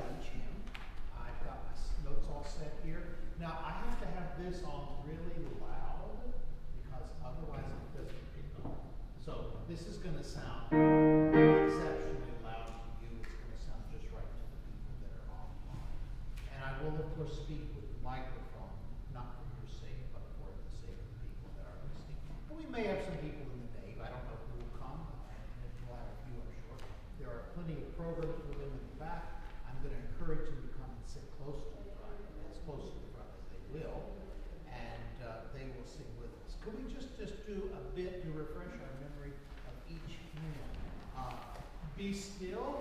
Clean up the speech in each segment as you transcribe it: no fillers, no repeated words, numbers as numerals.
by each hymn. I've got my notes all set here. Now, I have to have this on really loud because otherwise it doesn't pick up. So this is going to sound exceptionally loud to you. It's going to sound just right to the people that are online. And I will, of course, speak with the microphone, not for your sake, but for the sake of the people that are listening. And we may have some people in the nave. I don't know who will come. And we'll have a few, I'm sure. There are plenty of programs for them in the back. I'm going to encourage them to come and sit close to the front, as close to the front as they will, and they will sing with us. Could we just do a bit to refresh our memory of each hymn? Be still.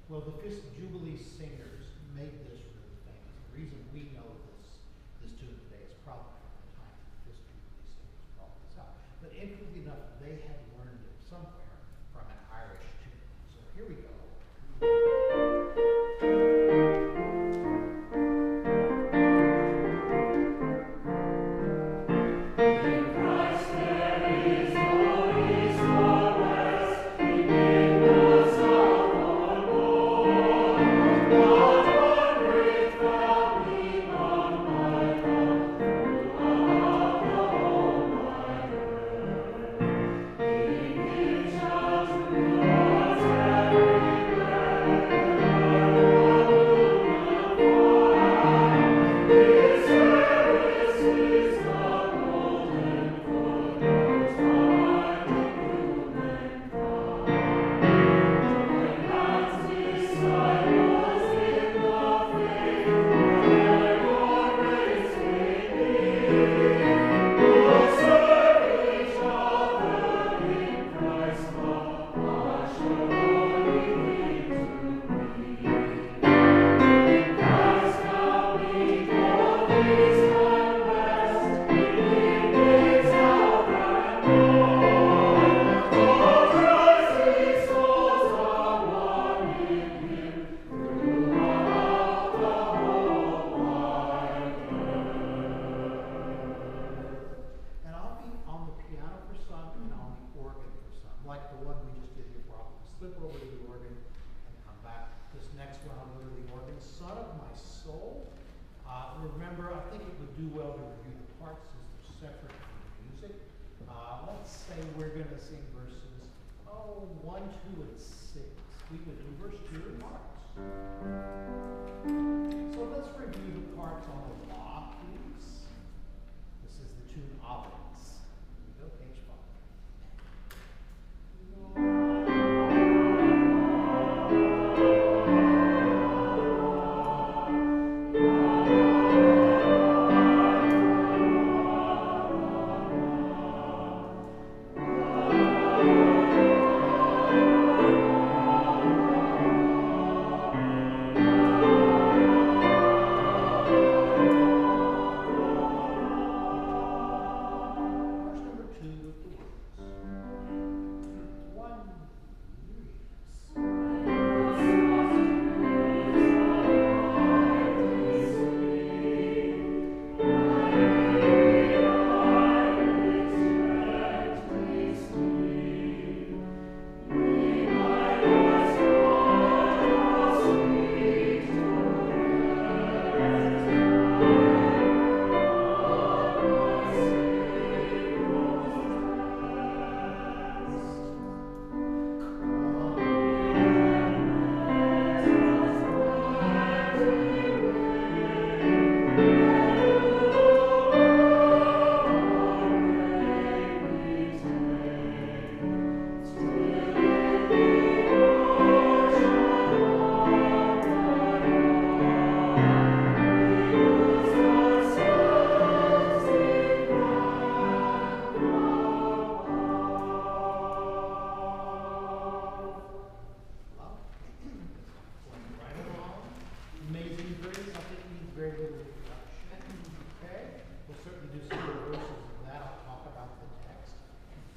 Well, the Fisk Jubilee Singers made this really famous. The reason we know this tune today is probably from the time the Fisk Jubilee Singers brought this out. But interestingly enough, they had learned it somewhere from an Irish tune. So here we go. God, Remember, I think it would do well to review the parts since they're separate from the music. Let's say we're going to sing verses 1, 2, and 6. We would do verse 2 in parts. So let's review the parts on the law, please. This is the tune Obens. Here we go, page 5.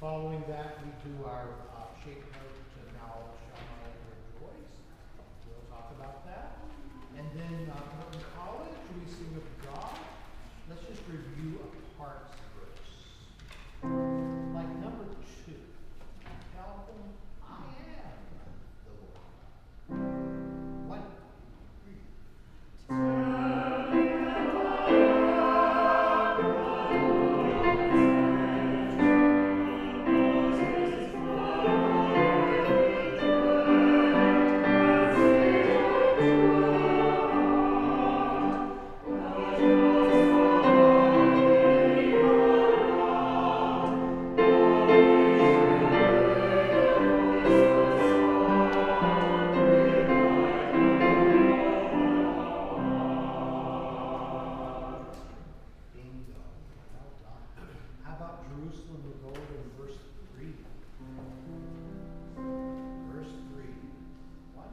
Following that, we do our shape note to now shall not rejoice. We'll talk about that. And then in college, we sing of God. Let's just review a parts verse. Like number 2. Tell them I am the Lord. 1, 2, 3. Jerusalem the golden, verse 3. Verse 3. 1.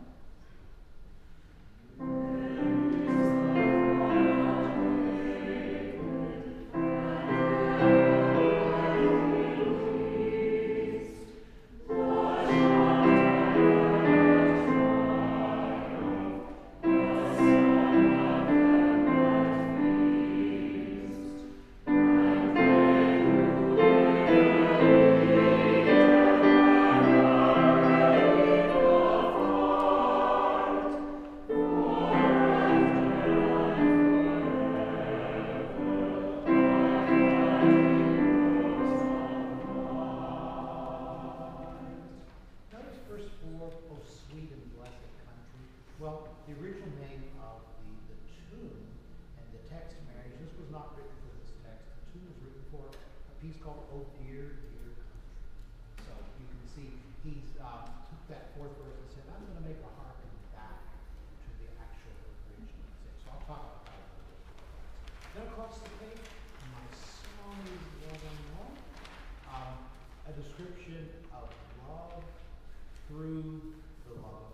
Well, the original name of the tune and the text marriage, this was not written for this text. The tune was written for a piece called Oh Dear, Dear Country. So you can see he's took that 4th verse and said, I'm going to make a harken back to the actual original. So I'll talk about that a little bit. Then across the page, my song is well known. A description of love through the love.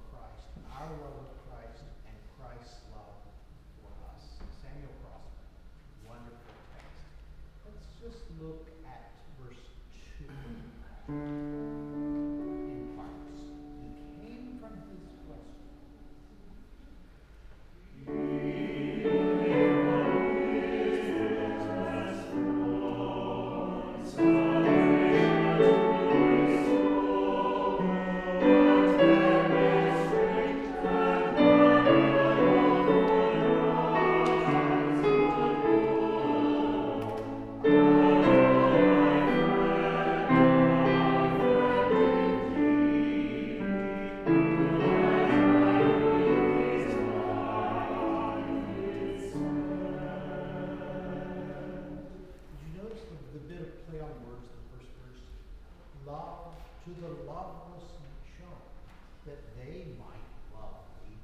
that they might love me.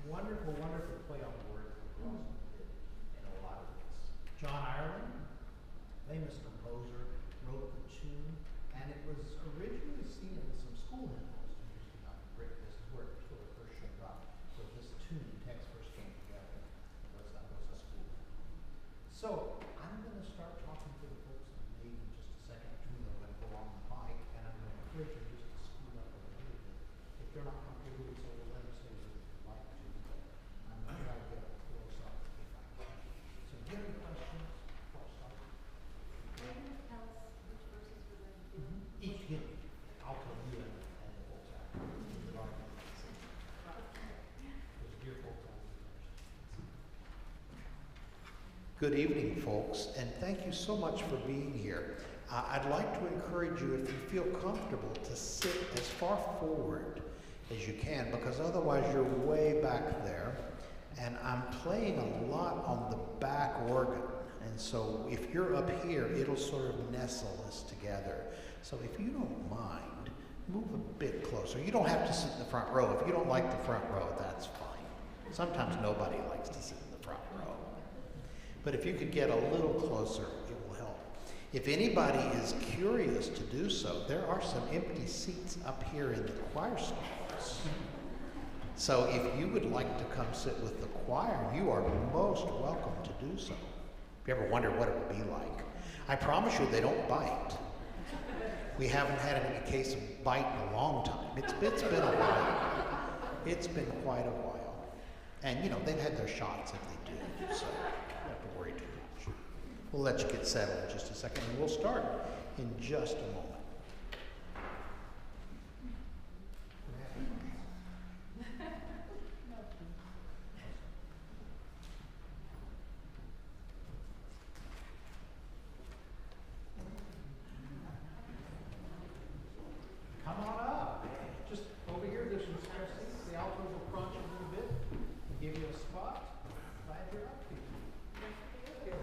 Wonderful, wonderful play on words that Crosby did in a lot of this. John Ireland, famous composer, wrote the tune, and it was originally seen in some school hymnals. Interesting enough, in Britain, this is where it sort of first showed up. So this tune text first came together. That was a school hymn. So I'm going to start talking to the folks in the nave in just a second. Julie, I'm going to go on the mic, and I'm going to encourage you just to scoot up a little bit. If you're not comfortable with it, so we'll let them stay with it if you'd like to. But I'm going to try to get up close up if I can. So do you have any questions before I start? Can you tell us which verses we're going to do? Each hymn, I'll tell you and the folks after. Because dear folks always understand. Good evening, folks, and thank you so much for being here. I'd like to encourage you, if you feel comfortable, to sit as far forward as you can, because otherwise you're way back there. And I'm playing a lot on the back organ. And so if you're up here, it'll sort of nestle us together. So if you don't mind, move a bit closer. You don't have to sit in the front row. If you don't like the front row, that's fine. Sometimes nobody likes to sit in the front row. But if you could get a little closer, it will help. If anybody is curious to do so, there are some empty seats up here in the choir stalls. So if you would like to come sit with the choir, you are most welcome to do so. If you ever wonder what it would be like, I promise you they don't bite. We haven't had any case of bite in a long time. It's been a while. It's been quite a while. And you know, they've had their shots if they do, so you don't have to worry too much. We'll let you get settled in just a second, and we'll start in just a moment. Come on up. Just over here, there's some spare seats. The altos will crunch a little bit and give you a spot. Glad you're up here. Yes.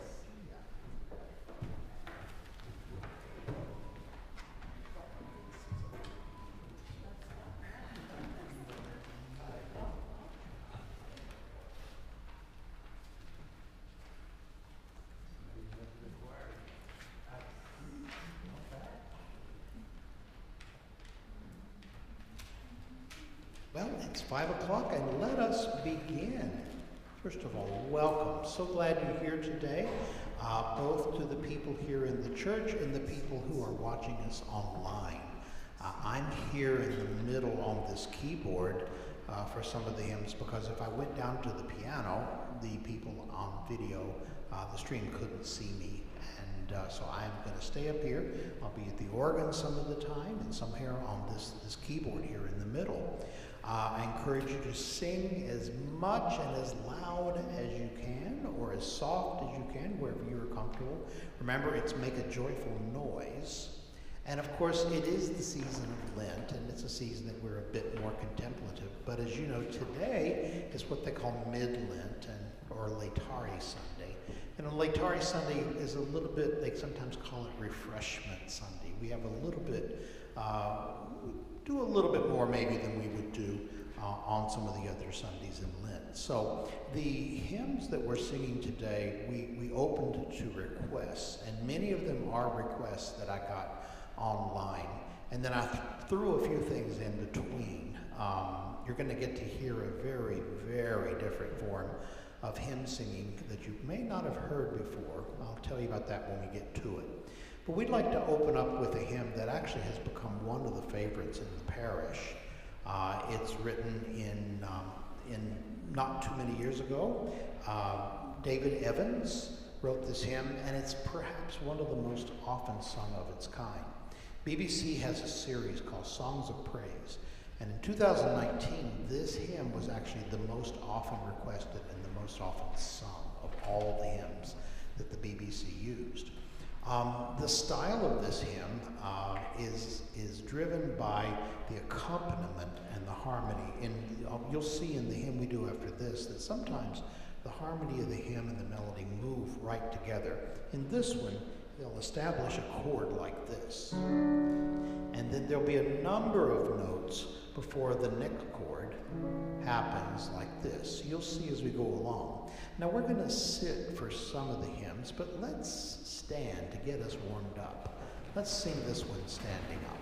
Well, it's 5 o'clock, and let us begin. First of all, welcome. So glad you're here today, both to the people here in the church and the people who are watching us online. I'm here in the middle on this keyboard for some of the hymns, because if I went down to the piano, the people on video, the stream couldn't see me. And so I'm going to stay up here. I'll be at the organ some of the time, and some here on this keyboard here in the middle. I encourage you to sing as much and as loud as you can, or as soft as you can, wherever you're comfortable. Remember, it's make a joyful noise. And of course, it is the season of Lent, and it's a season that we're a bit more contemplative. But as you know, today is what they call mid-Lent, or Laetare Sunday. And a Laetare Sunday is a little bit, they sometimes call it Refreshment Sunday. We have a little bit, do a little bit more maybe than we would do on some of the other Sundays in Lent. So the hymns that we're singing today, we opened to requests, and many of them are requests that I got online. And then I threw a few things in between. You're going to get to hear a very, very different form of hymn singing that you may not have heard before. I'll tell you about that when we get to it. But we'd like to open up with a hymn that actually has become one of the favorites in the parish. It's written in not too many years ago. David Evans wrote this hymn, and it's perhaps one of the most often sung of its kind. BBC has a series called Songs of Praise, and in 2019, this hymn was actually the most often requested and the most often sung of all the hymns that the BBC used. The style of this hymn is driven by the accompaniment and the harmony. And you'll see in the hymn we do after this that sometimes the harmony of the hymn and the melody move right together. In this one, they'll establish a chord like this. And then there'll be a number of notes before the next chord happens like this. You'll see as we go along. Now we're going to sit for some of the hymns, but let's stand to get us warmed up. Let's sing this one standing up.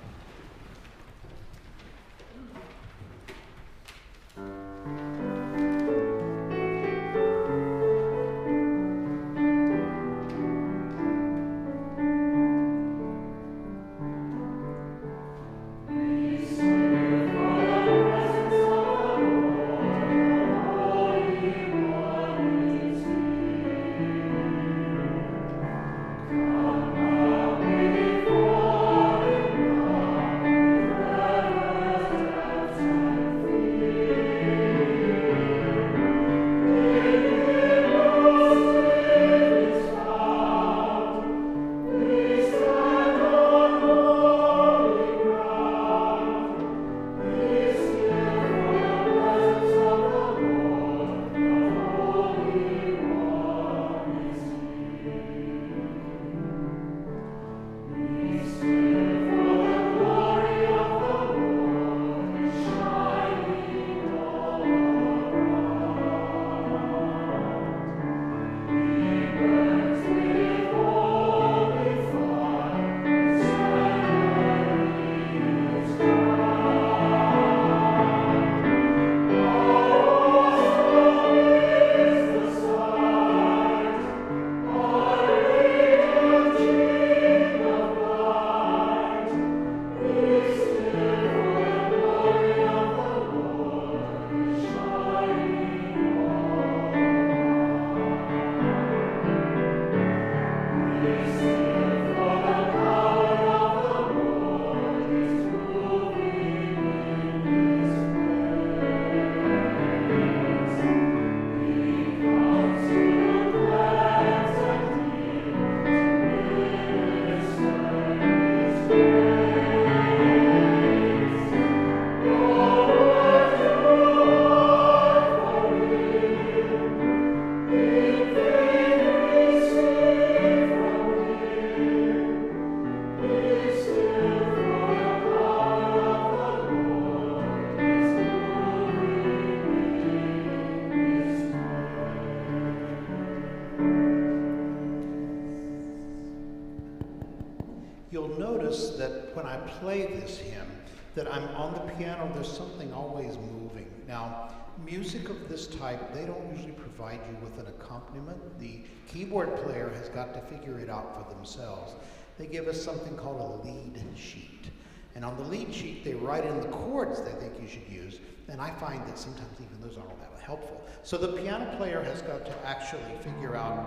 You'll notice that when I play this hymn, that I'm on the piano, there's something always moving. Now, music of this type, they don't usually provide you with an accompaniment. The keyboard player has got to figure it out for themselves. They give us something called a lead sheet. And on the lead sheet, they write in the chords they think you should use, and I find that sometimes even those aren't all that helpful. So the piano player has got to actually figure out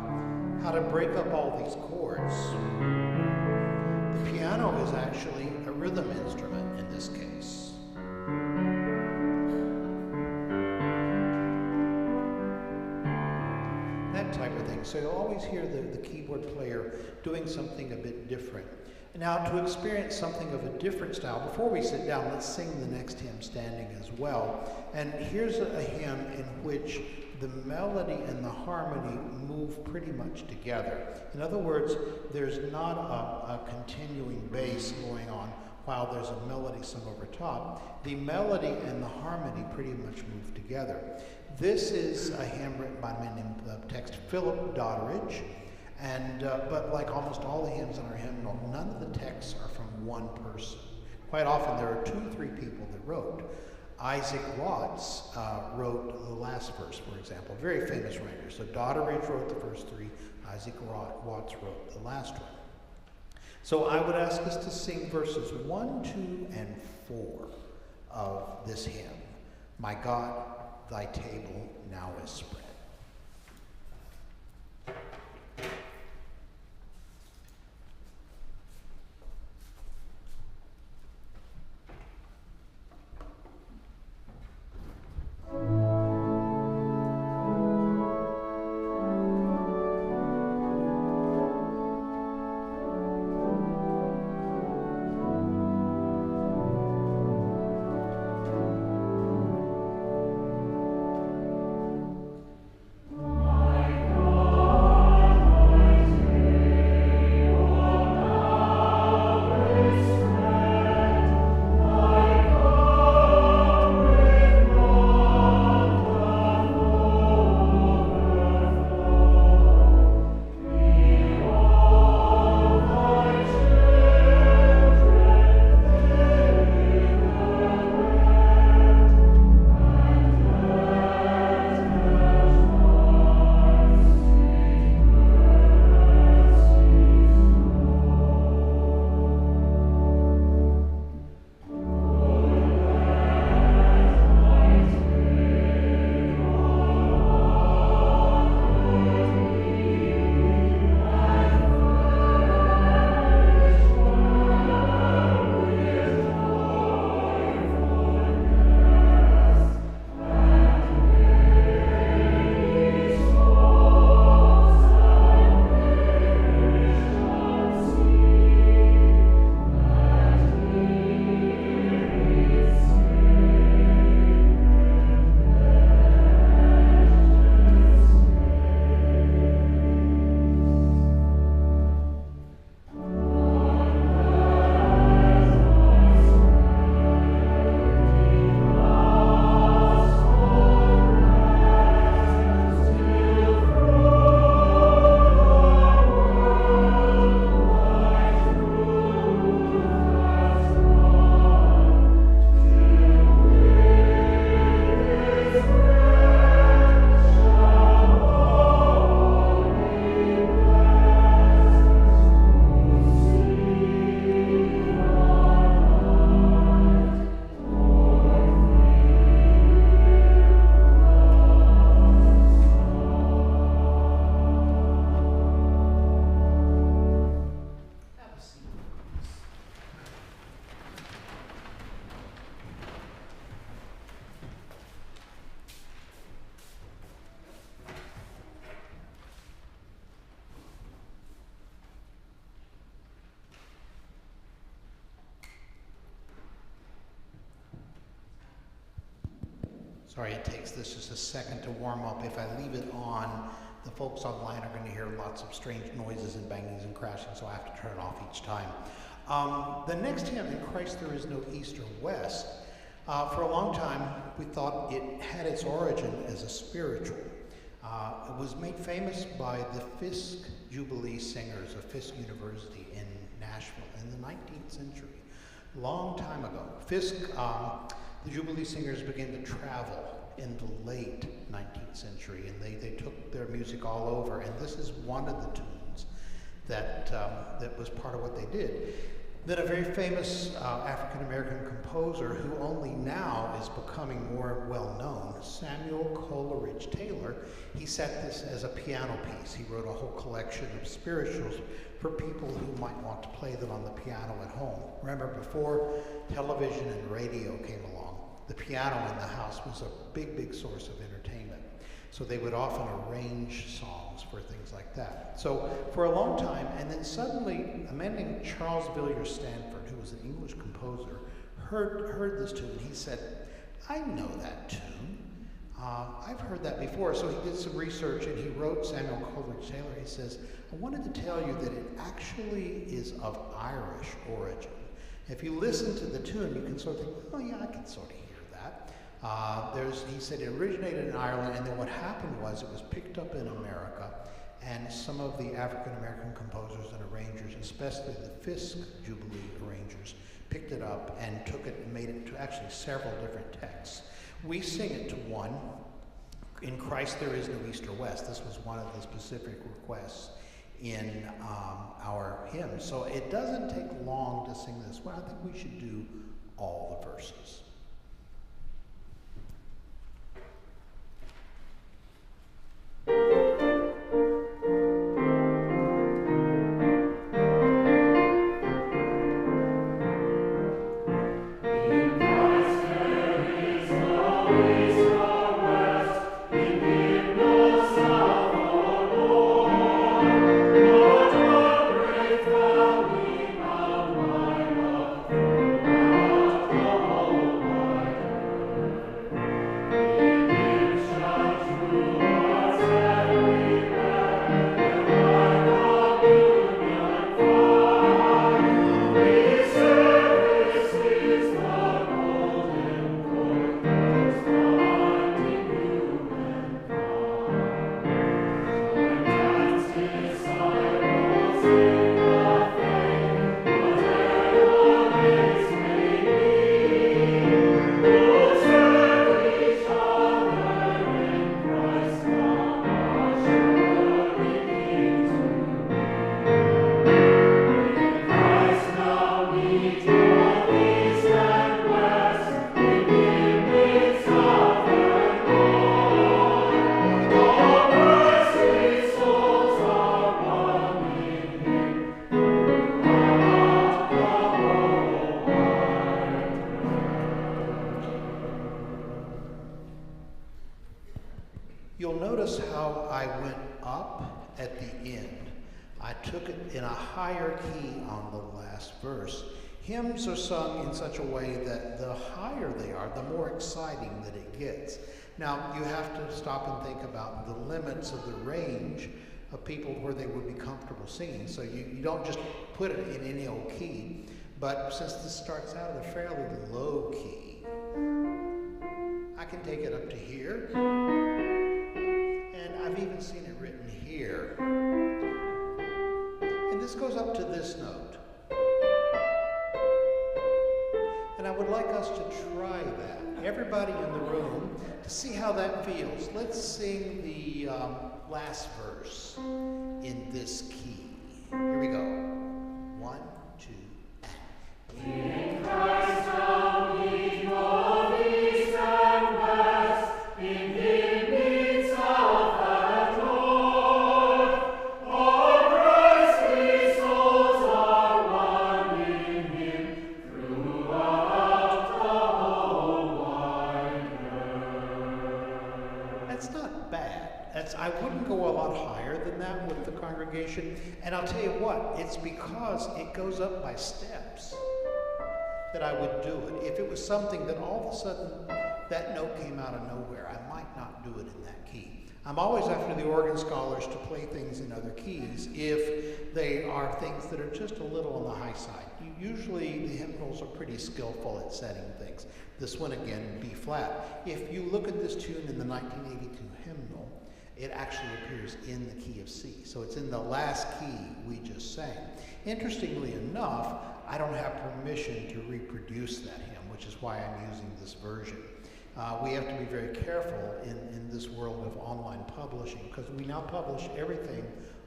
how to break up all these chords. The piano is actually a rhythm instrument in this case. That type of thing. So you'll always hear the keyboard player doing something a bit different. Now, to experience something of a different style, before we sit down, let's sing the next hymn standing as well. And here's a hymn in which the melody and the harmony move pretty much together. In other words, there's not a continuing bass going on while there's a melody sung over top. The melody and the harmony pretty much move together. This is a hymn written by a man named text Philip Doddridge. And, but like almost all the hymns in our hymnal, none of the texts are from one person. Quite often there are 2 or 3 people that wrote. Isaac Watts wrote the last verse, for example, very famous writer. So Doddridge wrote the first 3, Isaac Watts wrote the last one. So I would ask us to sing verses 1, 2, and 4 of this hymn. My God, thy table now is spread. Sorry, it takes this just a second to warm up. If I leave it on, the folks online are going to hear lots of strange noises and bangings and crashing, so I have to turn it off each time. The next hymn, In Christ There Is No East or West, for a long time we thought it had its origin as a spiritual. It was made famous by the Fisk Jubilee Singers of Fisk University in Nashville in the 19th century, long time ago. Fisk, the Jubilee Singers began to travel in the late 19th century, and they took their music all over, and this is one of the tunes that was part of what they did. Then a very famous African-American composer who only now is becoming more well-known, Samuel Coleridge Taylor, he set this as a piano piece. He wrote a whole collection of spirituals for people who might want to play them on the piano at home. Remember, before television and radio came along, the piano in the house was a big, big source of entertainment. So they would often arrange songs for things like that. So for a long time, and then suddenly a man named Charles Villiers Stanford, who was an English composer, heard this tune. He said, I know that tune. I've heard that before. So he did some research and he wrote Samuel Coleridge Taylor. He says, I wanted to tell you that it actually is of Irish origin. If you listen to the tune, you can sort of think, oh yeah, I can sort of hear that. He said it originated in Ireland, and then what happened was it was picked up in America, and some of the African-American composers and arrangers, especially the Fisk Jubilee arrangers, picked it up and took it and made it to actually several different texts. We sing it to one, In Christ There Is No East or West. This was one of the specific requests in our hymn. So it doesn't take long to sing this. Well, I think we should do all the verses. You'll notice how I went up at the end. I took it in a higher key on the last verse. Hymns are sung in such a way that the higher they are, the more exciting that it gets. Now, you have to stop and think about the limits of the range of people where they would be comfortable singing. So you don't just put it in any old key, but since this starts out at a fairly low key, I can take it up to here. And I've even seen it written here. And this goes up to this note. And I would like us to try that, everybody in the room, to see how that feels. Let's sing the last verse in this key. Here we go. 1, 2, and. In Christ now we go east and west, in Him meets south and north. All Christ's souls are one in Him throughout the whole wide earth. That's not bad. I wouldn't go a lot higher than that with the congregation. And I'll tell you what, it's because it goes up by steps that I would do it. If it was something that all of a sudden that note came out of nowhere. I might not do it in that key. I'm always after the organ scholars to play things in other keys if they are things that are just a little on the high side. Usually the hymnals are pretty skillful at setting things. This one again, B flat. If you look at this tune in the 1982 hymnal, it actually appears in the key of C. So it's in the last key we just sang. Interestingly enough, I don't have permission to reproduce that hymn, which is why I'm using this version. We have to be very careful in this world of online publishing, because we now publish everything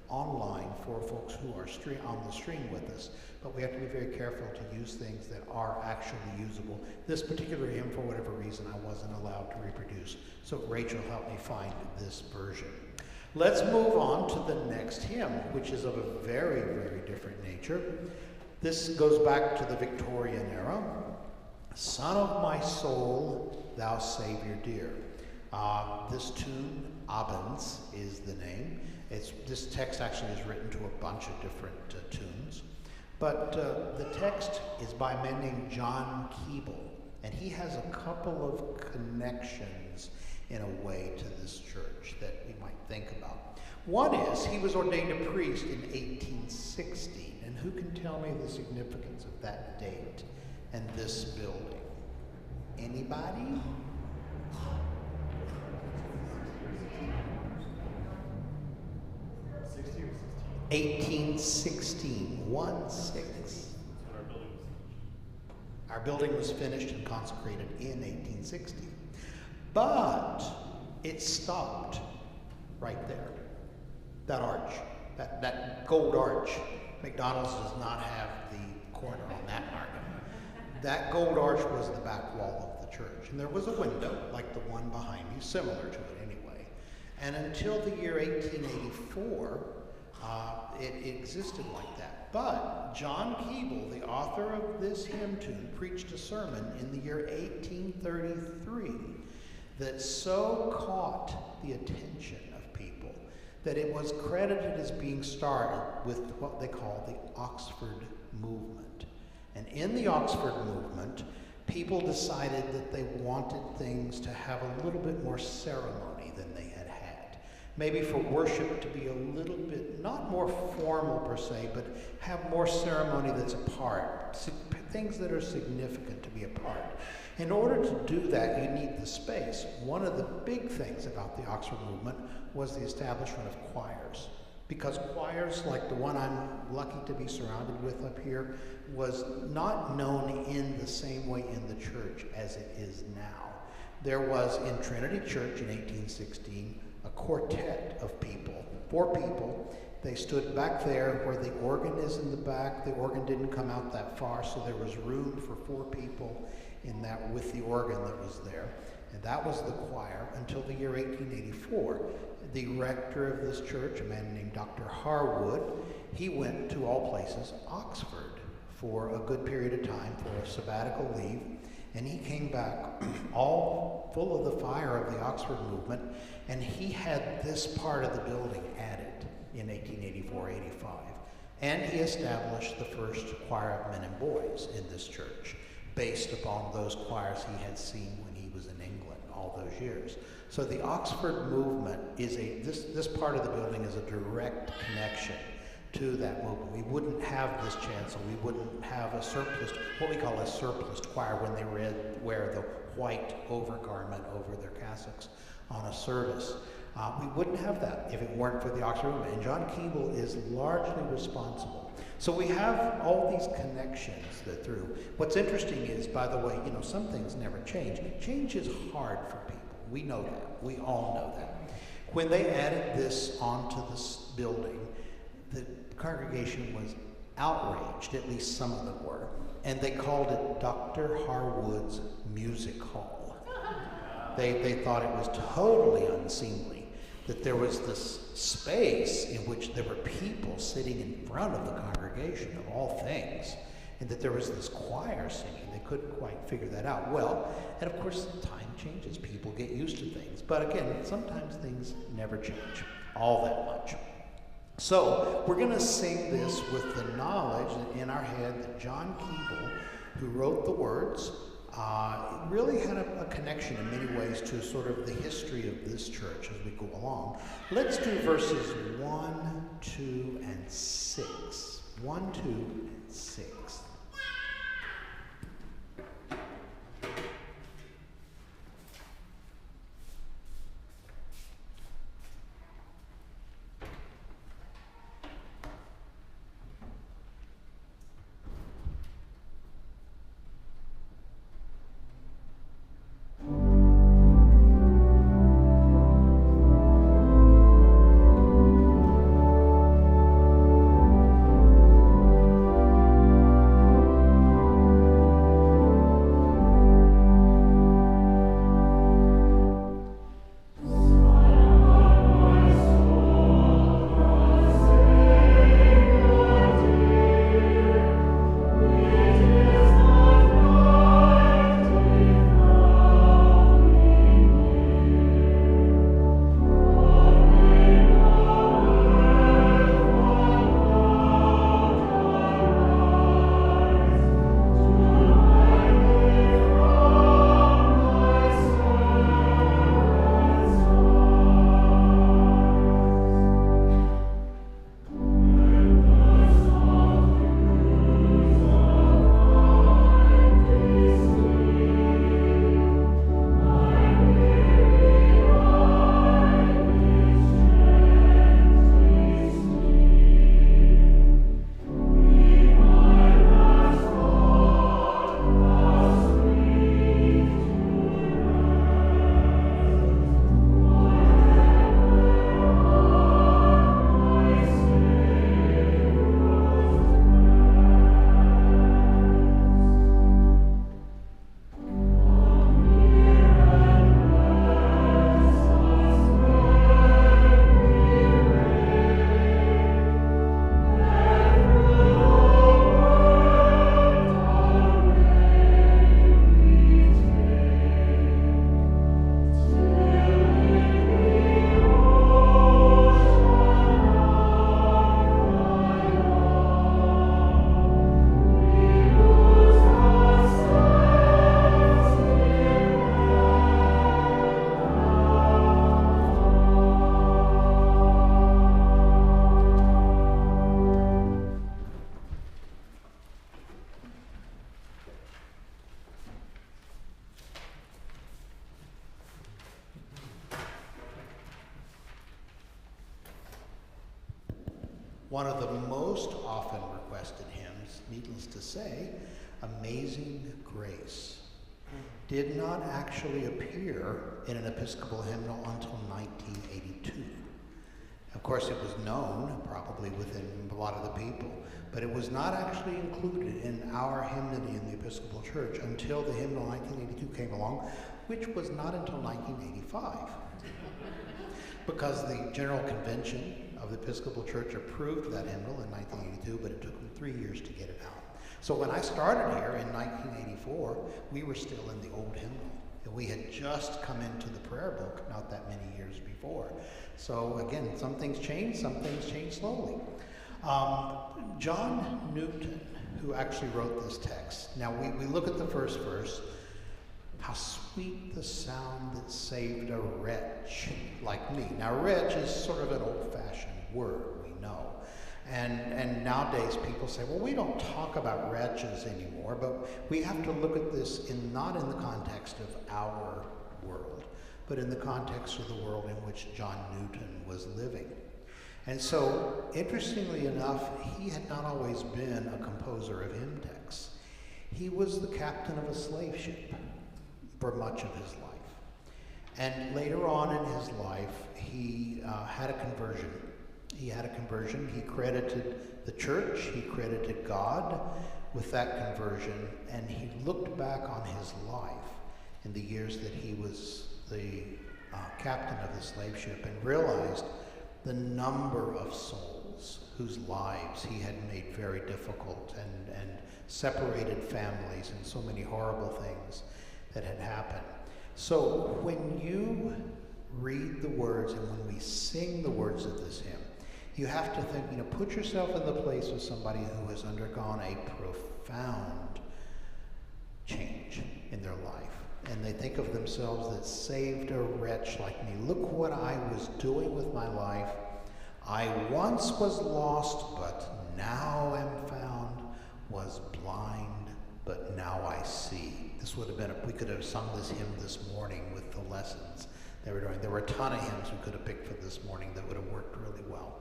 online for folks who are on the stream with us, but we have to be very careful to use things that are actually usable. This particular hymn, for whatever reason, I wasn't allowed to reproduce, so Rachel helped me find this version. Let's move on to the next hymn, which is of a very, very different nature. This goes back to the Victorian era. Son of my soul, thou Savior dear. This tune, Abends, is the name. This text actually is written to a bunch of different tunes. But the text is by a man named John Keble, and he has a couple of connections in a way to this church that we might think about. One is he was ordained a priest in 1816, and who can tell me the significance of that date and this building? Anybody? 1816, 1-6. Our building was finished and consecrated in 1860. But it stopped right there. That arch, that gold arch. McDonald's does not have the corner on that market. That gold arch was the back wall of the church. And there was a window, like the one behind me, similar to it anyway. And until the year 1884, it existed like that. But John Keble, the author of this hymn tune, preached a sermon in the year 1833 that so caught the attention of people that it was credited as being started with what they call the Oxford movement. And in the Oxford movement, people decided that they wanted things to have a little bit more ceremony than they had had. Maybe for worship to be a little bit, not more formal per se, but have more ceremony that's a part, things that are significant to be a part. In order to do that, you need the space. One of the big things about the Oxford movement was the establishment of choirs. Because choirs, like the one I'm lucky to be surrounded with up here, was not known in the same way in the church as it is now. There was in Trinity Church in 1816 a quartet of people, 4 people. They stood back there where the organ is in the back. The organ didn't come out that far, so there was room for 4 people in that with the organ that was there. And that was the choir until the year 1884. The rector of this church, a man named Dr. Harwood, he went to all places, Oxford, for a good period of time for a sabbatical leave. And he came back all full of the fire of the Oxford movement, and he had this part of the building added in 1884-85. And he established the first choir of men and boys in this church, based upon those choirs he had seen when he was in England all those years. So the Oxford movement is this part of the building is a direct connection to that movement. We wouldn't have this chancel, we wouldn't have a surpliced, what we call a surpliced choir when they wear the white overgarment over their cassocks on a service. We wouldn't have that if it weren't for the Oxford movement. And John Keble is largely responsible. So we have all these connections that through. What's interesting is, by the way, some things never change. Change is hard for people. We know that. We all know that. When they added this onto this building, the congregation was outraged, at least some of them were, and they called it Dr. Harwood's Music Hall. They thought it was totally unseemly that there was this space in which there were people sitting in front of the congregation of all things, and that there was this choir singing. They couldn't quite figure that out. Well, and of course, time changes. People get used to things. But again, sometimes things never change all that much. So we're going to sing this with the knowledge in our head that John Keble, who wrote the words, it really had a connection in many ways to sort of the history of this church as we go along. Let's do verses 1, 2, and 6. 1, 2, and 6. One of the most often requested hymns, needless to say, Amazing Grace, did not actually appear in an Episcopal hymnal until 1982. Of course, it was known, probably within a lot of the people, but it was not actually included in our hymnody in the Episcopal Church until the hymnal 1982 came along, which was not until 1985. Because the General Convention of the Episcopal Church approved that hymnal in 1982, but it took them 3 years to get it out. So when I started here in 1984, we were still in the old hymnal. And we had just come into the prayer book not that many years before. So again, some things change slowly. John Newton, who actually wrote this text. Now we look at the first verse. How sweet the sound that saved a wretch like me. Now, wretch is sort of an old-fashioned word, we know. And nowadays people say, well, we don't talk about wretches anymore, but we have to look at this not in the context of our world, but in the context of the world in which John Newton was living. And so, interestingly enough, he had not always been a composer of hymn texts. He was the captain of a slave ship for much of his life. And later on in his life, he had a conversion. He had a conversion. He credited the church, he credited God with that conversion, and he looked back on his life in the years that he was the captain of the slave ship and realized the number of souls whose lives he had made very difficult and separated families and so many horrible things that had happened. So when you read the words and when we sing the words of this hymn, you have to think, put yourself in the place of somebody who has undergone a profound change in their life. And they think of themselves that saved a wretch like me. Look what I was doing with my life. I once was lost, but now am found, was blind, but now I see. This would have been, we could have sung this hymn this morning with the lessons they were doing. There were a ton of hymns we could have picked for this morning that would have worked really well.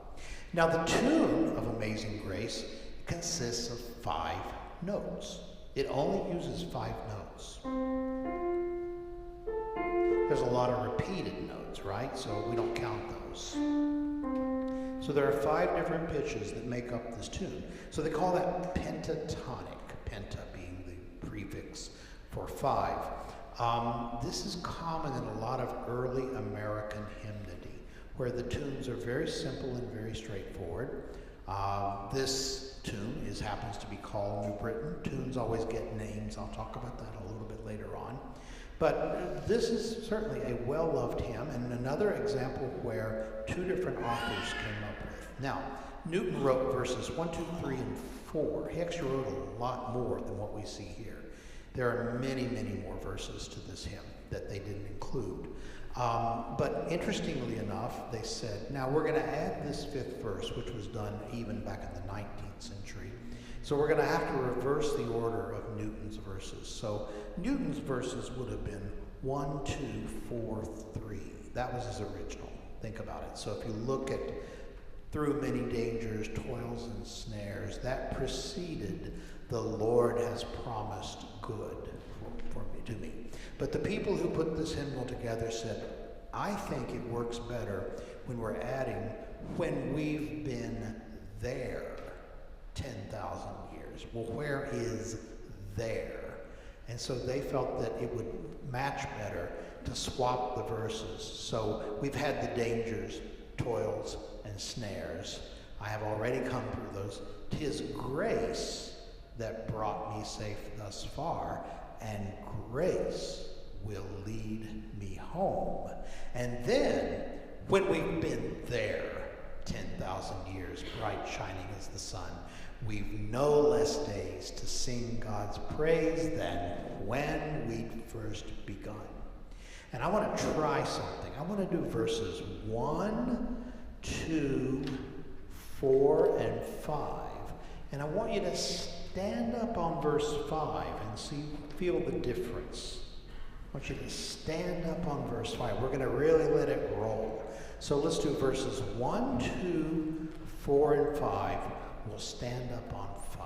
Now the tune of Amazing Grace consists of 5 notes. It only uses 5 notes. There's a lot of repeated notes, right? So we don't count those. So there are 5 different pitches that make up this tune. So they call that pentatonic, penta being the prefix for 5. This is common in a lot of early American hymnody, where the tunes are very simple and very straightforward. This tune happens to be called New Britain. Tunes always get names. I'll talk about that a little bit later on. But this is certainly a well-loved hymn, and another example where 2 different authors came up with. Now, Newton wrote verses 1, 2, 3, and 4. He actually wrote a lot more than what we see here. There are many, many more verses to this hymn that they didn't include. But interestingly enough, they said, now we're going to add this 5th verse, which was done even back in the 19th century. So we're going to have to reverse the order of Newton's verses. So Newton's verses would have been 1, 2, 4, 3. That was his original. Think about it. So if you look at through many dangers, toils, and snares, that preceded the Lord has promised good to me. But the people who put this hymnal together said, I think it works better when we're adding, when we've been there 10,000 years. Well, where is there? And so they felt that it would match better to swap the verses. So we've had the dangers, toils, and snares. I have already come through those. 'Tis grace that brought me safe thus far, and grace will lead me home. And then, when we've been there 10,000 years, bright shining as the sun, we've no less days to sing God's praise than when we'd first begun. And I want to try something. I want to do verses 1, 2, 4, and 5. And I want you to stand up on verse 5 and feel the difference. I want you to stand up on verse 5. We're going to really let it roll. So let's do verses 1, 2, 4, and 5. We'll stand up on 5.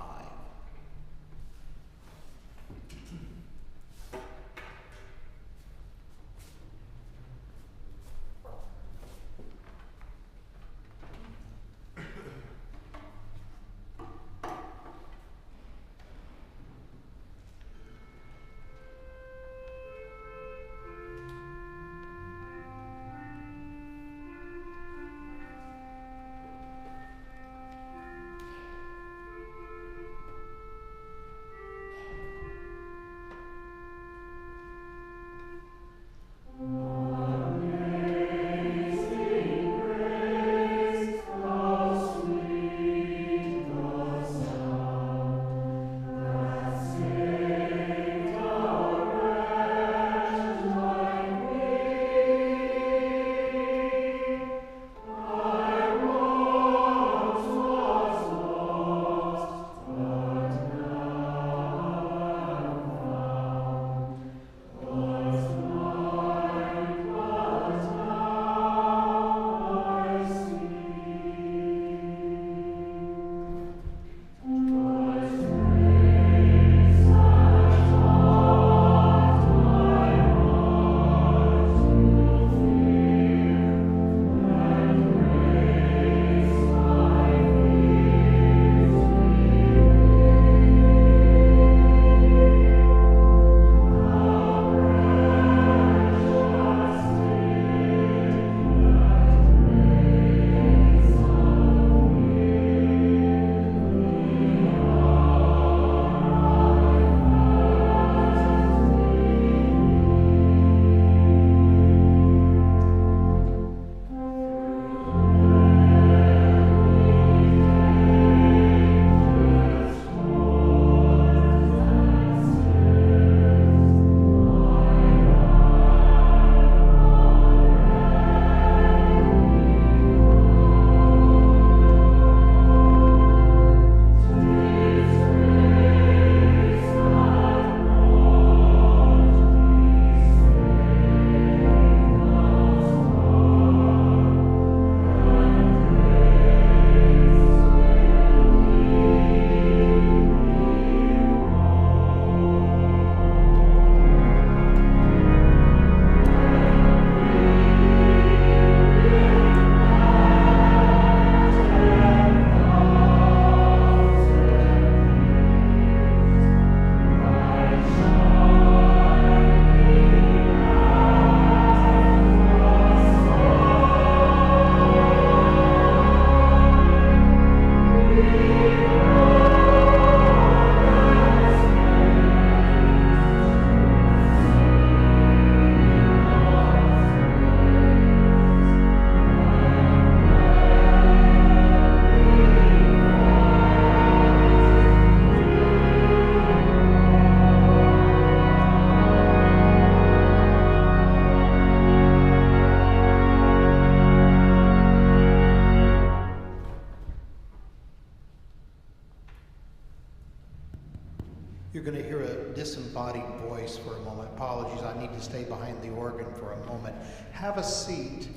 disembodied voice for a moment. Apologies, I need to stay behind the organ for a moment. Have a seat.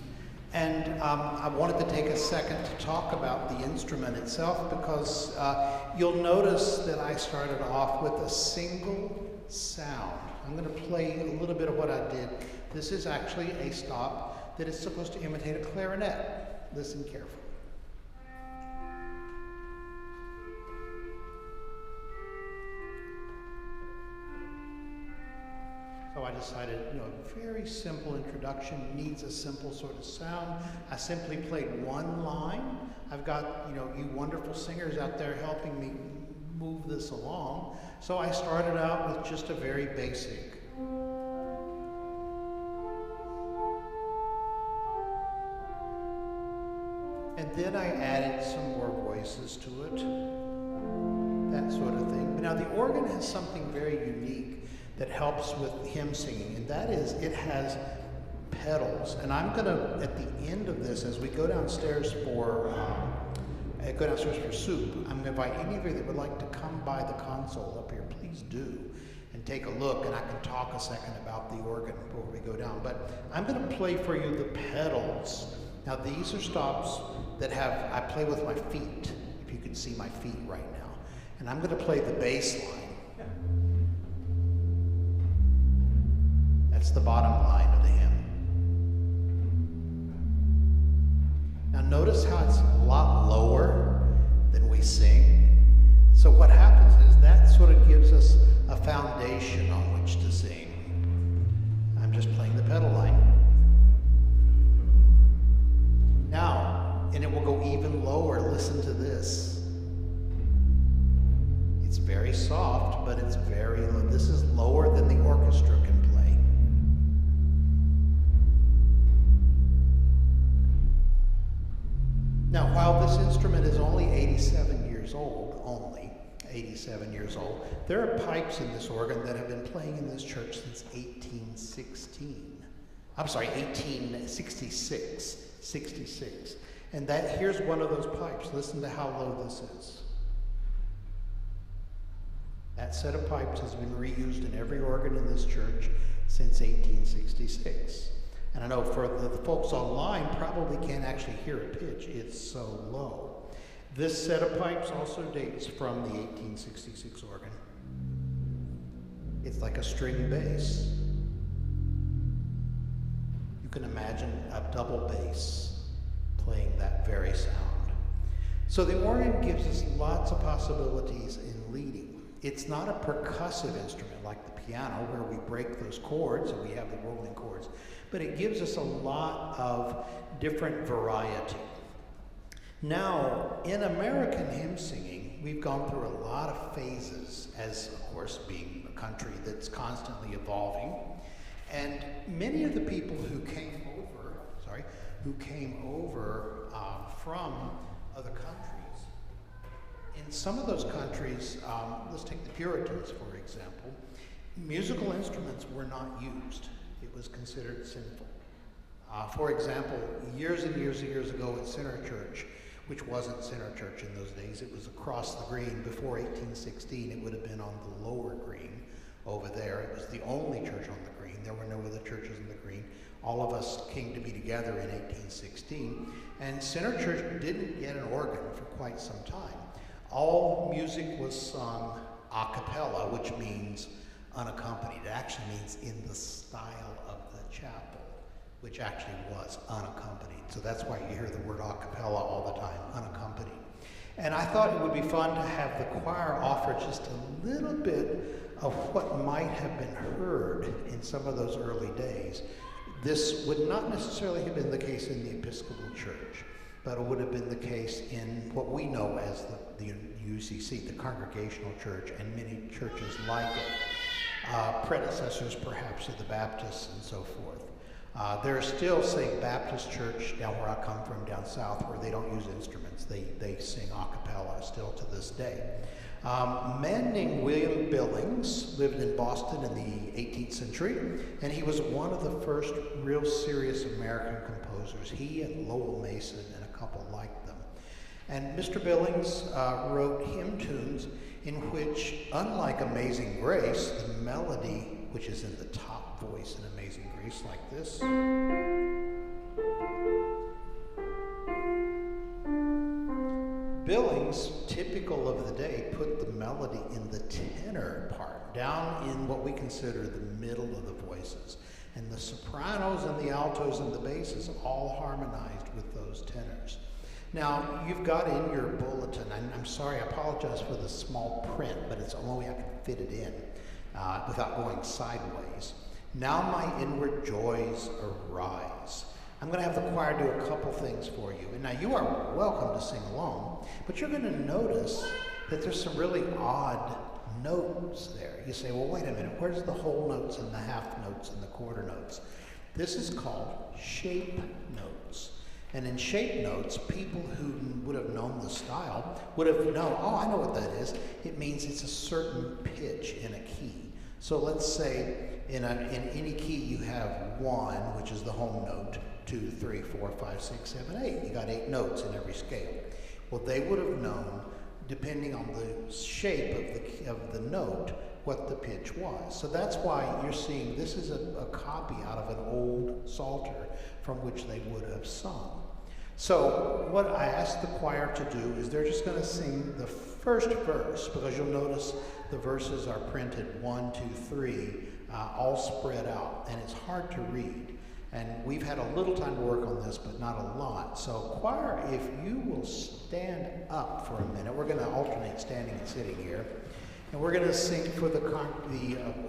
And I wanted to take a second to talk about the instrument itself because you'll notice that I started off with a single sound. I'm going to play a little bit of what I did. This is actually a stop that is supposed to imitate a clarinet. Listen carefully. So I decided, a very simple introduction needs a simple sort of sound. I simply played one line. I've got, you wonderful singers out there helping me move this along. So I started out with just a very basic. And then I added some more voices to it, that sort of thing. But now the organ has something very unique that helps with hymn singing, and that is it has pedals. And I'm gonna, at the end of this, as we go downstairs for soup, I'm gonna invite any of you that would like to come by the console up here, please do, and take a look, and I can talk a second about the organ before we go down. But I'm gonna play for you the pedals. Now these are stops that I play with my feet, if you can see my feet right now. And I'm gonna play the bass line. That's the bottom line of the hymn. Now notice how it's a lot lower than we sing. So what happens is that sort of gives us a foundation on which to sing. I'm just playing the pedal line. Now, and it will go even lower. Listen to this. It's very soft, but it's very low. This is lower than the orchestra can play. Now, while this instrument is only 87 years old, there are pipes in this organ that have been playing in this church since 1866. And here's one of those pipes. Listen to how low this is. That set of pipes has been reused in every organ in this church since 1866. And I know for the folks online probably can't actually hear a pitch. It's so low. This set of pipes also dates from the 1866 organ. It's like a string bass. You can imagine a double bass playing that very sound. So the organ gives us lots of possibilities in leading. It's not a percussive instrument like the piano where we break those chords and we have the rolling chords, but it gives us a lot of different variety. Now, in American hymn singing, we've gone through a lot of phases as, of course, being a country that's constantly evolving. And many of the people who came over from other countries, in some of those countries, let's take the Puritans, for example, musical instruments were not used. It was considered sinful. For example, years and years ago at Center Church, which wasn't Center Church in those days, it was across the green. Before 1816, it would have been on the lower green over there. It was the only church on the green. There were no other churches in the green. All of us came to be together in 1816, and Center Church didn't get an organ for quite some time. All music was sung a cappella, which means unaccompanied. It actually means in the style of the chapel, which actually was unaccompanied. So that's why you hear the word a cappella all the time, unaccompanied. And I thought it would be fun to have the choir offer just a little bit of what might have been heard in some of those early days. This would not necessarily have been the case in the Episcopal Church, but it would have been the case in what we know as the UCC, the Congregational Church, and many churches like it, predecessors perhaps of the Baptists and so forth. There's still, say, Baptist Church down where I come from, down south, where they don't use instruments. They sing a cappella still to this day. A man named William Billings lived in Boston in the 18th century, and he was one of the first real serious American composers. He and Lowell Mason and a couple like them. And Mr. Billings wrote hymn tunes in which, unlike Amazing Grace, the melody, which is in the top voice in Amazing Grace, like this, Billings, typical of the day, put the melody in the tenor part, down in what we consider the middle of the voices. And the sopranos and the altos and the basses all harmonized with those tenors. Now, you've got in your bulletin, and I'm sorry, I apologize for the small print, but it's the only way I can fit it in without going sideways. Now my inward joys arise. I'm going to have the choir do a couple things for you. And now you are welcome to sing along, but you're going to notice that there's some really odd notes there. You say, well, wait a minute, where's the whole notes and the half notes and the quarter notes? This is called shape notes. And in shape notes, people who would have known the style would have known, oh, I know what that is. It means it's a certain pitch in a key. So let's say in any key you have 1, which is the home note, 2, 3, 4, 5, 6, 7, 8. You got 8 notes in every scale. Well, they would have known, depending on the shape of the note, what the pitch was. So that's why you're seeing this is a copy out of an old psalter from which they would have sung. So what I asked the choir to do is they're just going to sing the first verse, because you'll notice the verses are printed 1, 2, 3, all spread out, and it's hard to read. And we've had a little time to work on this, but not a lot. So choir, if you will stand up for a minute, we're going to alternate standing and sitting here. And we're going to sing for the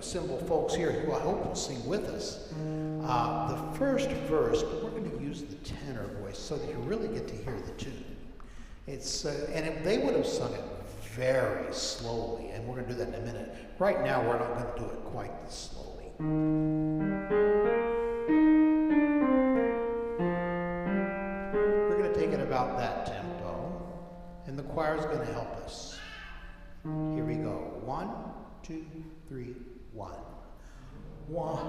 cymbal folks here, who I hope will sing with us, the first verse, but we're going to use the tenor voice so that you really get to hear the tune. They would have sung it very slowly, and we're going to do that in a minute. Right now, we're not going to do it quite this slowly. We're going to take it about that tempo, and the choir is going to help us. Here we go. 1, 2, 3, 1. 1.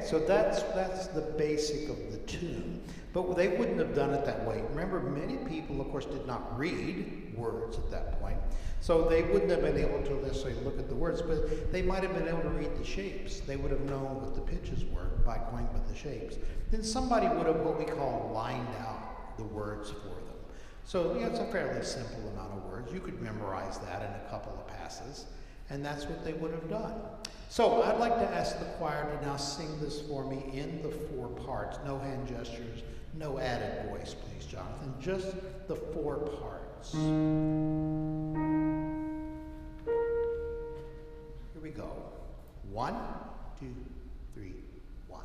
So that's the basic of the tune. But they wouldn't have done it that way. Remember, many people, of course, did not read words at that point. So they wouldn't have been able to necessarily look at the words, but they might have been able to read the shapes. They would have known what the pitches were by going with the shapes. Then somebody would have what we call lined out the words for them. So it's a fairly simple amount of words. You could memorize that in a couple of passes, and that's what they would have done. So I'd like to ask the choir to now sing this for me in the 4 parts. No hand gestures, no added voice, please, Jonathan. Just the 4 parts. Here we go. 1, 2, 3, 1.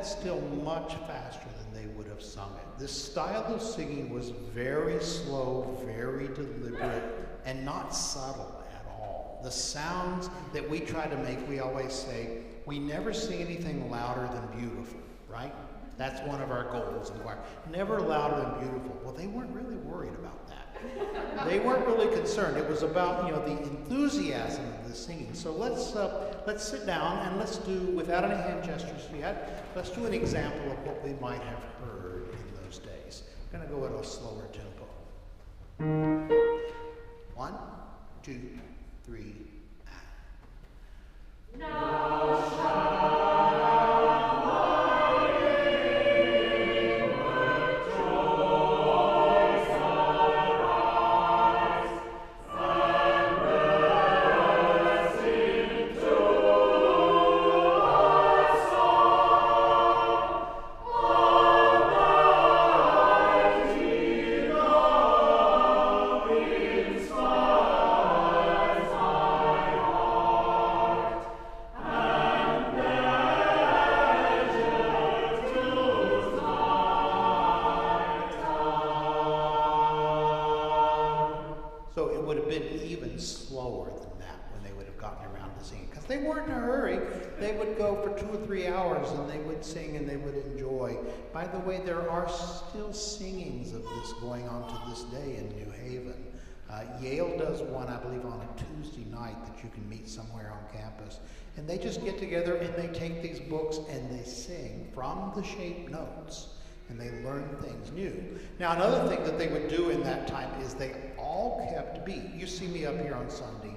Still much faster than they would have sung it. This style of singing was very slow, very deliberate, and not subtle at all. The sounds that we try to make, we always say, we never sing anything louder than beautiful, right? That's one of our goals in the choir. Never louder than beautiful. Well, they weren't really worried about that. They weren't really concerned. It was about, the enthusiasm of the singing. So let's sit down and let's do, without any hand gestures yet, let's do an example of what we might have heard in those days. I'm going to go at a slower tempo. 1, 1, 2, 3, So it would have been even slower than that when they would have gotten around to singing. Because they weren't in a hurry. They would go for 2 or 3 hours and they would sing and they would enjoy. By the way, there are still singings of this going on to this day in New Haven. Yale does one, I believe, on a Tuesday night that you can meet somewhere on campus. And they just get together and they take these books and they sing from the shaped notes. And they learn things new. Now, another thing that they would do in that time is they all kept beat. You see me up here on Sunday,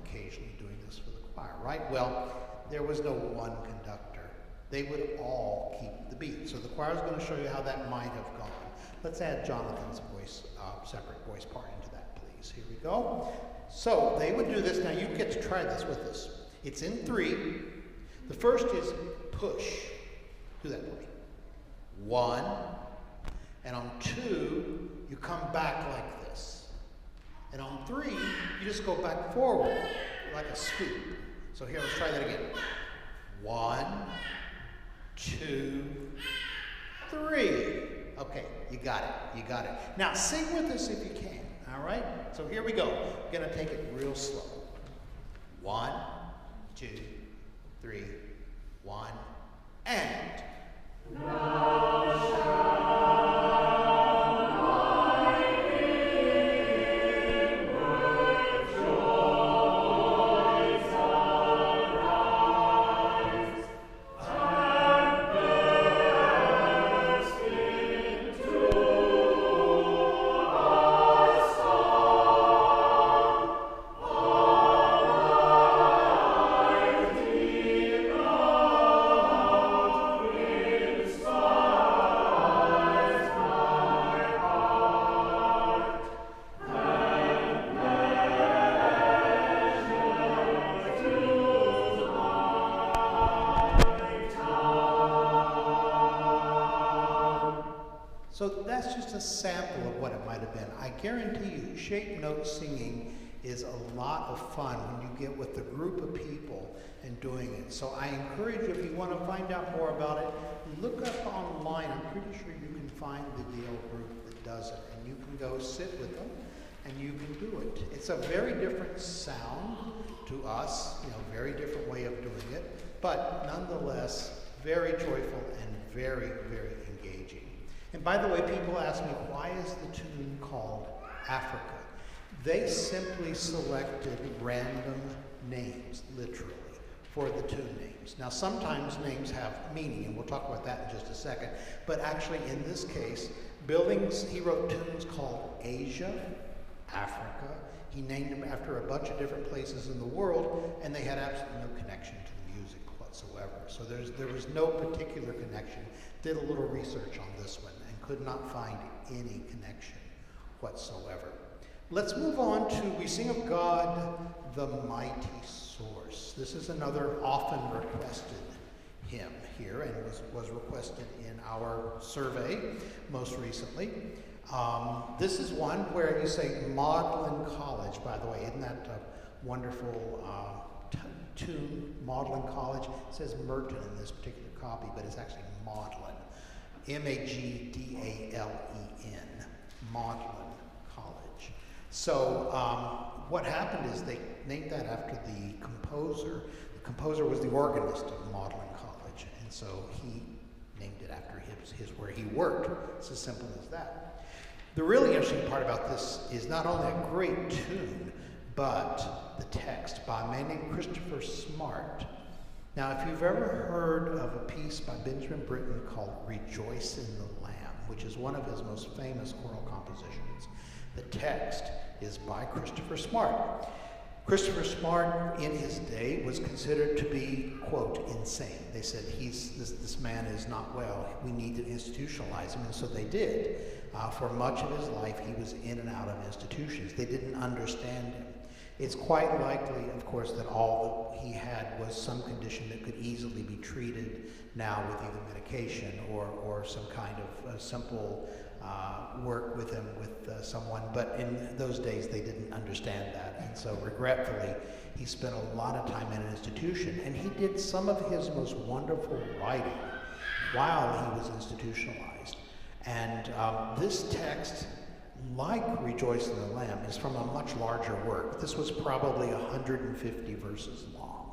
occasionally doing this for the choir, right? Well, there was no one conductor. They would all keep the beat. So the choir is going to show you how that might have gone. Let's add Jonathan's voice, separate voice part into that, please. Here we go. So they would do this. Now, you get to try this with us. It's in 3. The first is push. Do that first. 1, and on 2, you come back like this. And on 3, you just go back forward like a scoop. So here, let's try that again. 1, 2, 3. Okay, you got it, you got it. Now sing with us if you can, all right? So here we go. We're gonna take it real slow. 1, 2, 3, 1, and. So that's just a sample of what it might have been. I guarantee you, shape note singing is a lot of fun when you get with a group of people and doing it. So I encourage you, if you want to find out more about it, look up online. I'm pretty sure you can find the Yale group that does it. And you can go sit with them and you can do it. It's a very different sound to us, very different way of doing it, but nonetheless, very joyful and very, very engaging. And by the way, people ask me, why is the tune called Africa? They simply selected random names, literally, for the tune names. Now, sometimes names have meaning, and we'll talk about that in just a second. But actually, in this case, he wrote tunes called Asia, Africa. He named them after a bunch of different places in the world, and they had absolutely no connection to the music whatsoever. So there was no particular connection. Did a little research on this one and could not find any connection whatsoever. Let's move on to We Sing of God, the Mighty Source. This is another often requested hymn here and was requested in our survey most recently. This is one where you say Magdalen College, by the way. Isn't that a wonderful tune, Magdalen College? It says Merton in this particular copy, but it's actually Magdalen. Magdalen, Magdalen College. So what happened is they named that after the composer. The composer was the organist of Magdalen College, and so he named it after his where he worked. It's as simple as that. The really interesting part about this is not only a great tune, but the text by a man named Christopher Smart. Now, if you've ever heard of a piece by Benjamin Britten called Rejoice in the Lamb, which is one of his most famous choral compositions. The text is by Christopher Smart. Christopher Smart, in his day, was considered to be, quote, insane. They said, this man is not well. We need to institutionalize him, and so they did. For much of his life, he was in and out of institutions. They didn't understand him. It's quite likely, of course, that all that he had was some condition that could easily be treated now with either medication or some kind of simple work with him with someone. But in those days, they didn't understand that. And so regretfully, he spent a lot of time in an institution. And he did some of his most wonderful writing while he was institutionalized. And this text, like Rejoice in the Lamb, is from a much larger work. This was probably 150 verses long.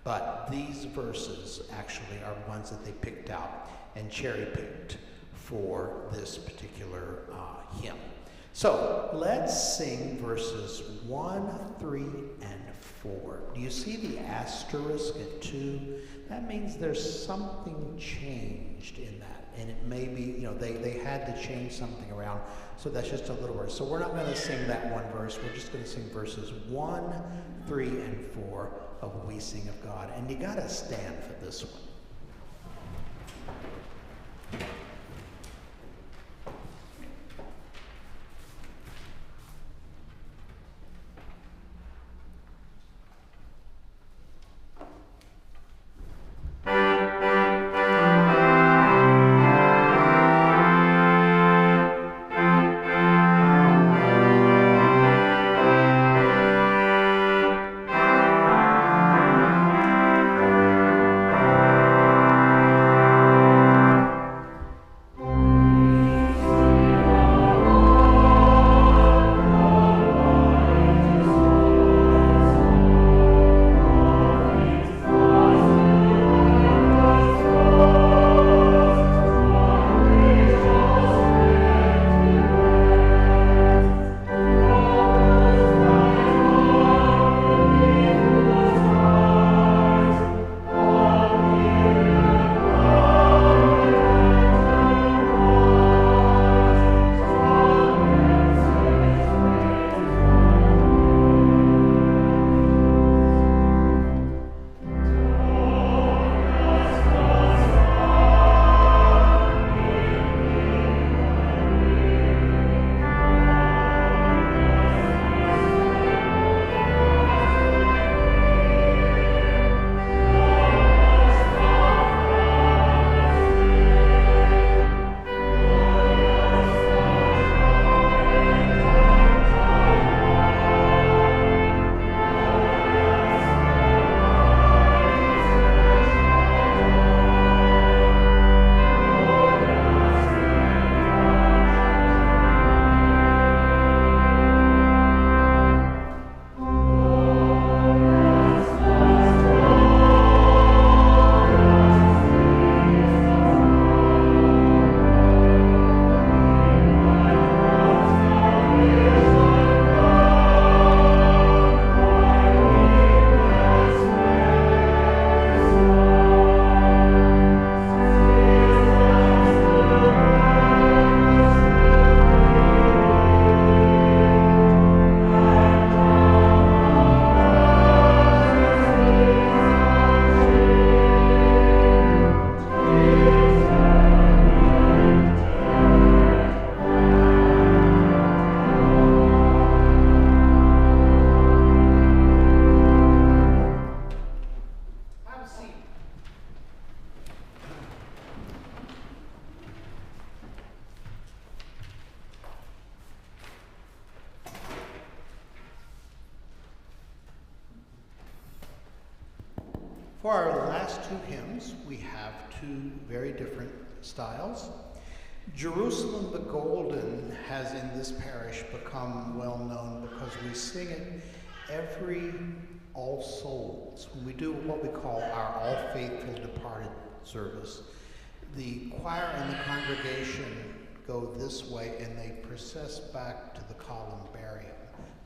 But these verses actually are ones that they picked out and cherry-picked for this particular hymn. So let's sing verses 1, 3, and 4. Do you see the asterisk at 2? That means there's something changed in that. And it may be, they had to change something around. So that's just a little verse. So we're not going to sing that one verse. We're just going to sing verses 1, 3, and 4 of We Sing of God. And you got to stand for this one. For our last two hymns, we have two very different styles. Jerusalem the Golden has in this parish become well known because we sing it every All Souls. When we do what we call our All Faithful Departed service, the choir and the congregation go this way and they process back to the columbarium.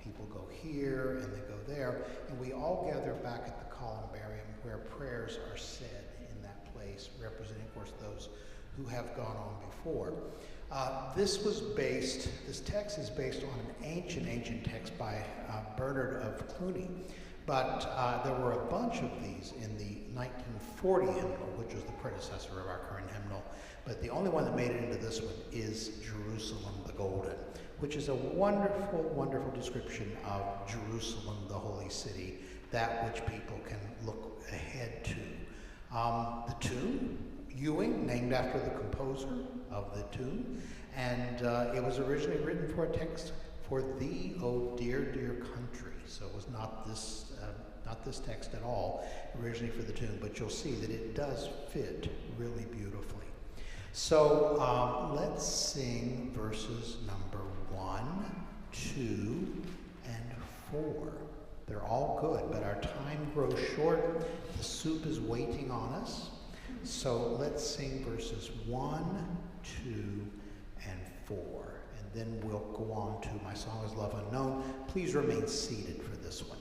People go here and they go there, and we all gather back at the columbarium where prayers are said in that place, representing, of course, those who have gone on before. This text is based on an ancient text by Bernard of Cluny. But there were a bunch of these in the 1940 hymnal, which was the predecessor of our current hymnal. But the only one that made it into this one is Jerusalem the Golden, which is a wonderful, wonderful description of Jerusalem, the holy city, that which people can look ahead to. The tune, Ewing, named after the composer of the tune, and it was originally written for a text for Thee, O dear, dear country. So it was not this text at all, originally for the tune, but you'll see that it does fit really beautifully. So let's sing verses number 1, 2, and 4. They're all good, but our time grows short. The soup is waiting on us. So let's sing verses 1, 2, and 4. And then we'll go on to My Song is Love Unknown. Please remain seated for this one.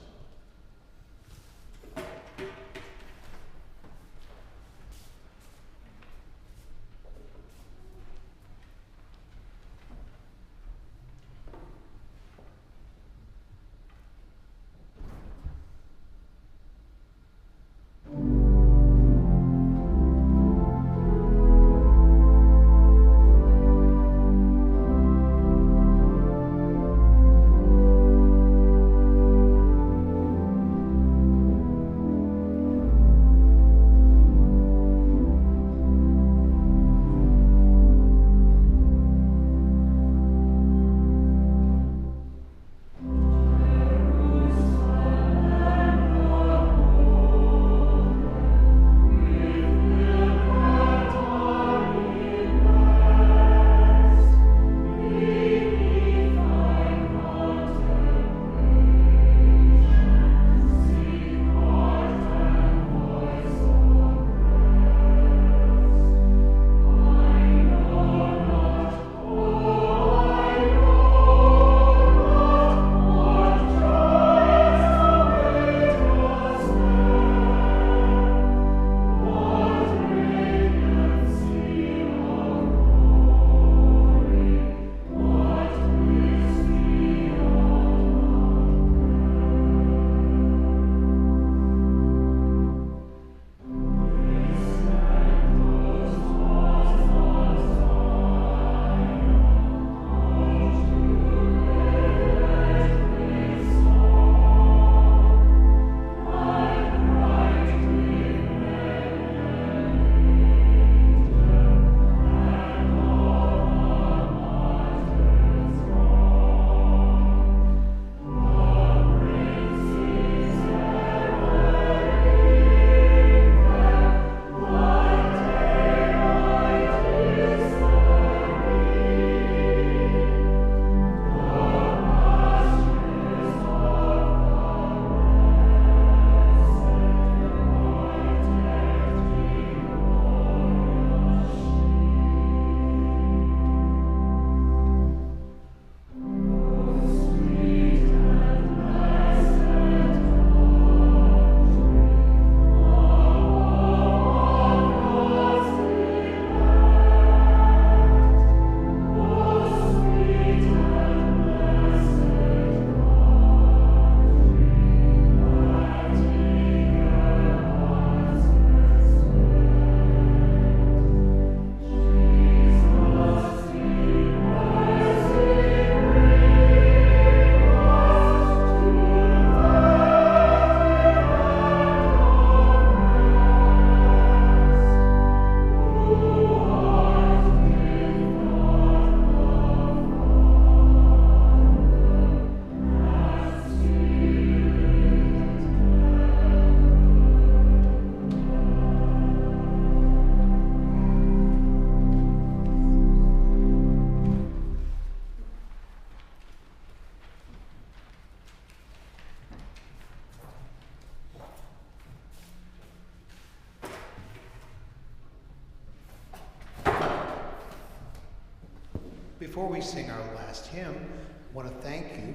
Before we sing our last hymn, I want to thank you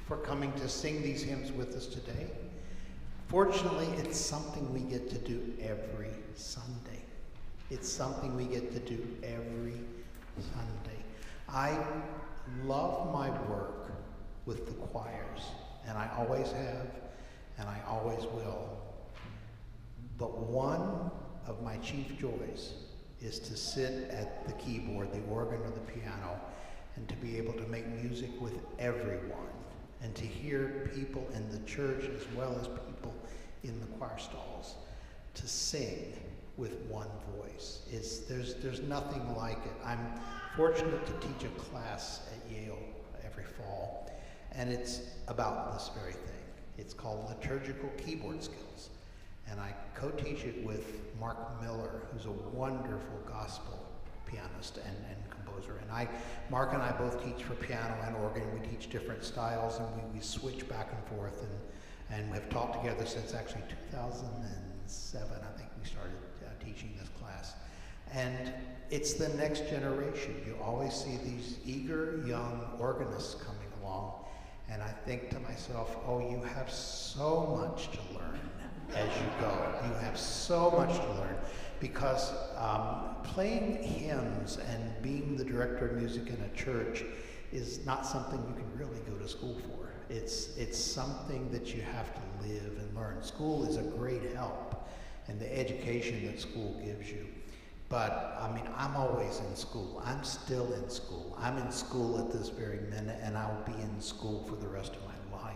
for coming to sing these hymns with us today. Fortunately, it's something we get to do every Sunday. It's something we get to do every Sunday. I love my work with the choirs, and I always have, and I always will. But one of my chief joys is to sit at the keyboard, the organ or the piano, and to be able to make music with everyone, and to hear people in the church as well as people in the choir stalls, to sing with one voice. There's nothing like it. I'm fortunate to teach a class at Yale every fall, and it's about this very thing. It's called Liturgical Keyboard Skills, and I co-teach it with Mark Miller, who's a wonderful gospel pianist and composer. And Mark and I both teach for piano and organ. We teach different styles, and we switch back and forth, and have taught together since actually 2007, I think we started teaching this class. And it's the next generation. You always see these eager young organists coming along, and I think to myself, oh, you have so much to learn as you go. You have so much to learn, because playing hymns and being the director of music in a church is not something you can really go to school for. It's something that you have to live and learn. School is a great help, and the education that school gives you. But, I mean, I'm always in school. I'm still in school. I'm in school at this very minute, and I'll be in school for the rest of my life.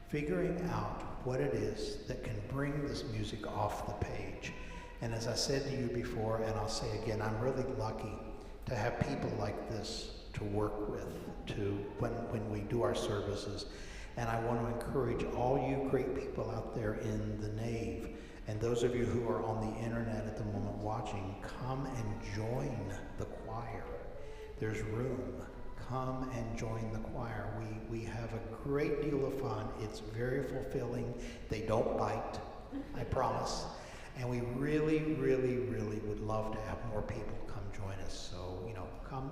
Figuring out what it is that can bring this music off the page. And as I said to you before, and I'll say again, I'm really lucky to have people like this to work with, when we do our services. And I want to encourage all you great people out there in the nave, and those of you who are on the internet at the moment watching, come and join the choir. There's room. Come and join the choir. We have a great deal of fun. It's very fulfilling. They don't bite, I promise. And we really, really, really would love to have more people come join us. So,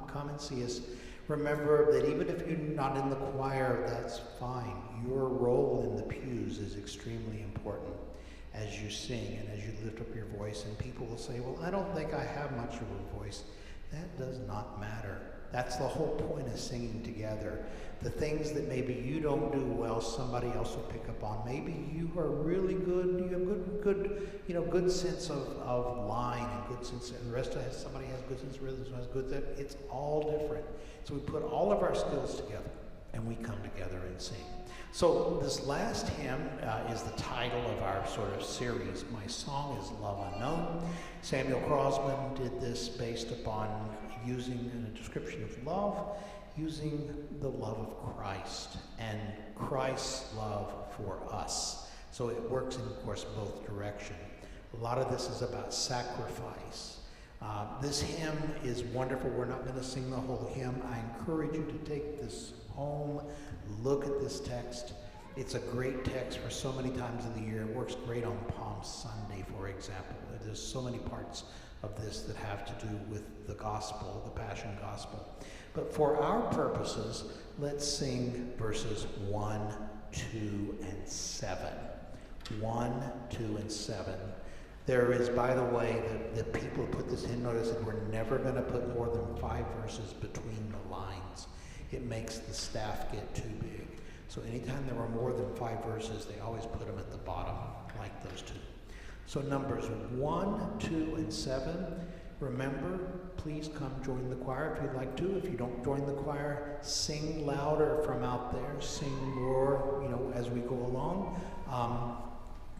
come and see us. Remember that even if you're not in the choir, that's fine. Your role in the pews is extremely important as you sing and as you lift up your voice. And people will say, well, I don't think I have much of a voice. That does not matter. That's the whole point of singing together. The things that maybe you don't do well, somebody else will pick up on. Maybe you are really good. You have good sense of line and good sense. And the rest of us, somebody has good sense of rhythm, somebody has good sense. It's all different. So we put all of our skills together, and we come together and sing. So this last hymn is the title of our sort of series. My song is Love Unknown. Samuel Crosman did this based upon using a description of love, using the love of Christ and Christ's love for us. So it works in, of course, both directions. A lot of this is about sacrifice. This hymn is wonderful. We're not going to sing the whole hymn. I encourage you to take this home, look at this text. It's a great text for so many times of the year. It works great on Palm Sunday, for example. There's so many parts of this that have to do with the gospel, the Passion Gospel. But for our purposes, let's sing verses 1, 2, and 7. 1, 2, and 7. There is, by the way, the people who put this in notice that we're never going to put more than 5 verses between the lines. It makes the staff get too big. So anytime there were more than 5 verses, they always put them at the bottom, like those two. So numbers 1, 2, and 7. Remember, please come join the choir if you'd like to. If you don't join the choir, sing louder from out there. Sing more, as we go along.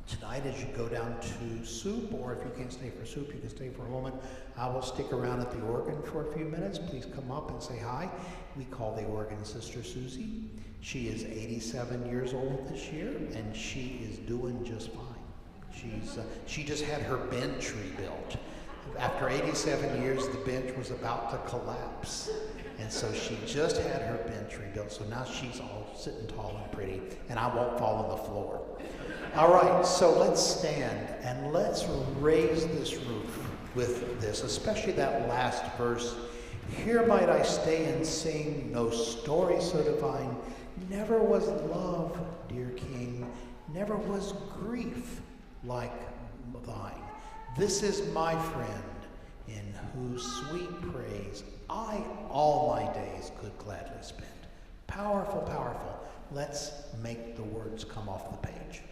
Tonight, as you go down to soup, or if you can't stay for soup, you can stay for a moment. I will stick around at the organ for a few minutes. Please come up and say hi. We call the organ Sister Susie. She is 87 years old this year, and she is doing just fine. She just had her bench rebuilt. After 87 years, the bench was about to collapse. And so she just had her bench rebuilt. So now she's all sitting tall and pretty, and I won't fall on the floor. All right, so let's stand and let's raise this roof with this, especially that last verse. Here might I stay and sing, no story so divine. Never was love, dear King, never was grief like thine. This is my friend, in whose sweet praise I all my days could gladly spend. Powerful, powerful. Let's make the words come off the page.